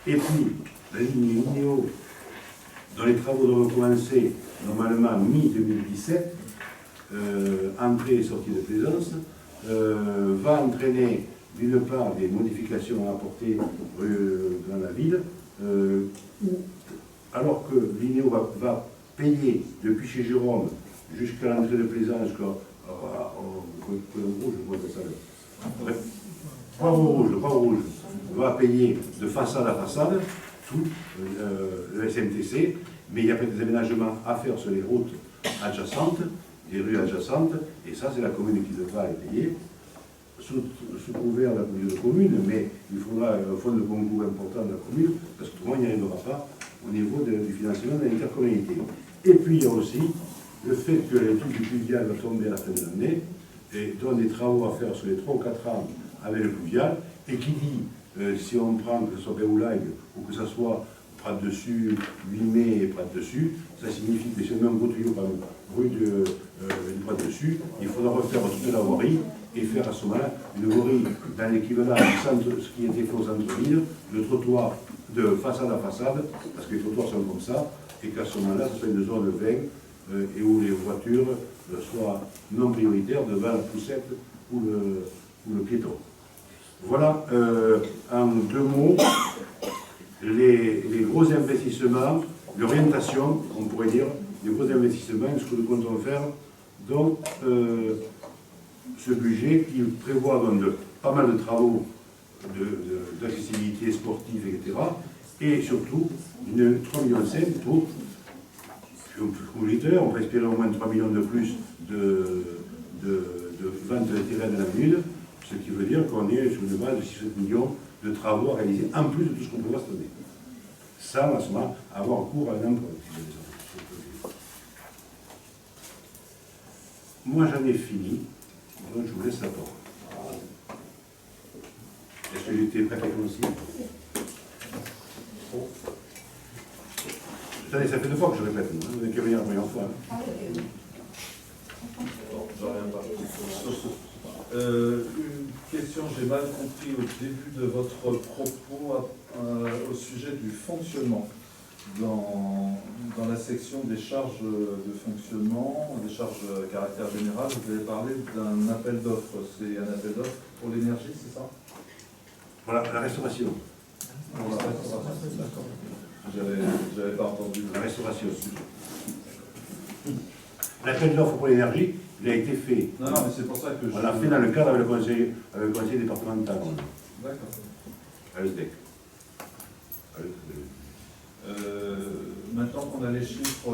Et puis, la ligne Linéo, dont les travaux doivent commencer normalement mi-2017, entrée et sortie de Plaisance, va entraîner d'une part des modifications à apporter dans la ville, alors que Linéo va payer depuis chez Jérôme jusqu'à l'entrée de Plaisance, jusqu'au rouge, Poivre rouge, va payer de façade à façade tout le SMTC, mais il y a peut-être des aménagements à faire sur les routes adjacentes, des rues adjacentes, et ça c'est la commune qui devra les payer, sous couvert de la politique de commune, mais il faudra un fonds de concours important de la commune, parce que tout le monde n'y arrivera pas au niveau du financement de l'intercommunalité. Et puis il y a aussi le fait que l'étude du pluvial va tomber à la fin de l'année, et donne des travaux à faire sur les 3 ou 4 ans avec le pluvial, et qui dit, si on prend que ce soit Béoulague ou que ce soit Prat-Dessus, 8 mai et Prat-Dessus, ça signifie que si on met un gros tuyau par rue du Prat-Dessus, il faudra refaire toute la voirie et faire à ce moment-là une voirie dans l'équivalent du centre, ce qui était fait au centre-ville, le trottoir de façade à façade, parce que les trottoirs sont comme ça, et qu'à ce moment-là, ce soit une zone 20, et où les voitures soient non prioritaires devant la poussette ou le piéton. Voilà, en 2 mots, les gros investissements, l'orientation, on pourrait dire, les gros investissements, ce que nous comptons faire dans ce budget qui prévoit donc pas mal de travaux d'accessibilité sportive, etc. Et surtout, 3,5 millions pour on peut espérer au moins 3 millions de plus de ventes de terrain de la ville, ce qui veut dire qu'on est sur une base de 6-7 millions de travaux à réaliser, en plus de tout ce qu'on prévoit cette année. Ça, à ce moment, avoir cours à un emprunt. Moi, j'en ai fini, donc je vous laisse la parole. Est-ce que j'étais prêt à commencer? Attendez, ça fait 2 fois que je répète, vous n'avez qu'à venir la première fois. Une question, j'ai mal compris au début de votre propos au sujet du fonctionnement. Dans la section des charges de fonctionnement, des charges à caractère général, vous avez parlé d'un appel d'offres. C'est un appel d'offres pour l'énergie, c'est ça? Voilà, la restauration. Pour la restauration, d'accord. J'avais pas entendu. La restauration. L'appel d'offres pour l'énergie, il a été fait. Non, mais c'est pour ça que on l'a fait dans le cadre avec le conseil départemental. D'accord. À l'ESDEC. Maintenant qu'on a les chiffres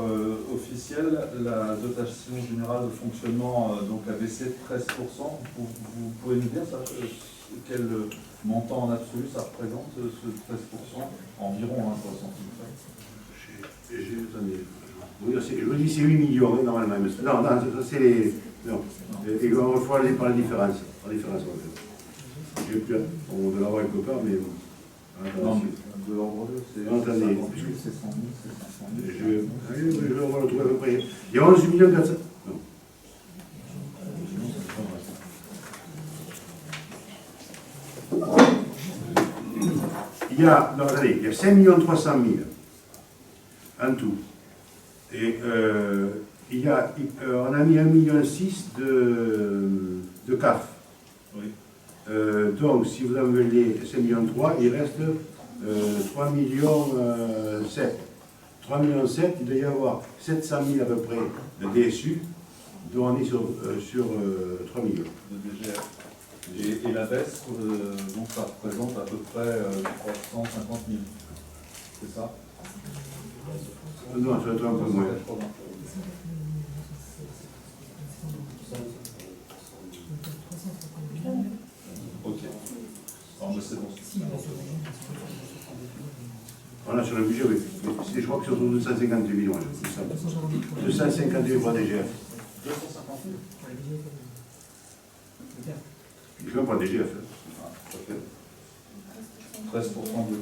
officiels, la dotation générale de fonctionnement donc a baissé de 13%. Vous pouvez nous dire ça, quel montant en absolu ça représente, ce 13%? Environ, hein, 60 000. Oui, je vous dis c'est 8 millions, hein, normalement. Non, ça c'est les... Non. Et il faut aller par la différence. J'ai plus... On doit l'avoir quelque part, mais... Non, de l'ordre de, c'est 100 000, c'est 500 000. Je vais le trouver à peu près. Il y a 11 millions 400... Non. Il y a... Non, attendez, il y a 5 300 000 en tout. Et on a mis 1,6 million de CAF. Oui. Donc, si vous enlevez 5,3 millions, il reste 3,7 millions. 3,7 millions, il doit y avoir 700 000 à peu près de DSU, dont on est sur 3 millions. De DGF. Et la baisse, donc ça représente à peu près 350 000. C'est ça? Non, ça doit être un peu moins. Ok. Alors, mais c'est bon. On a sur le budget, oui. Je crois que c'est autour de 250 millions. 250 millions pour DGF. 250 000. Je ne veux pas DGF. 13% de...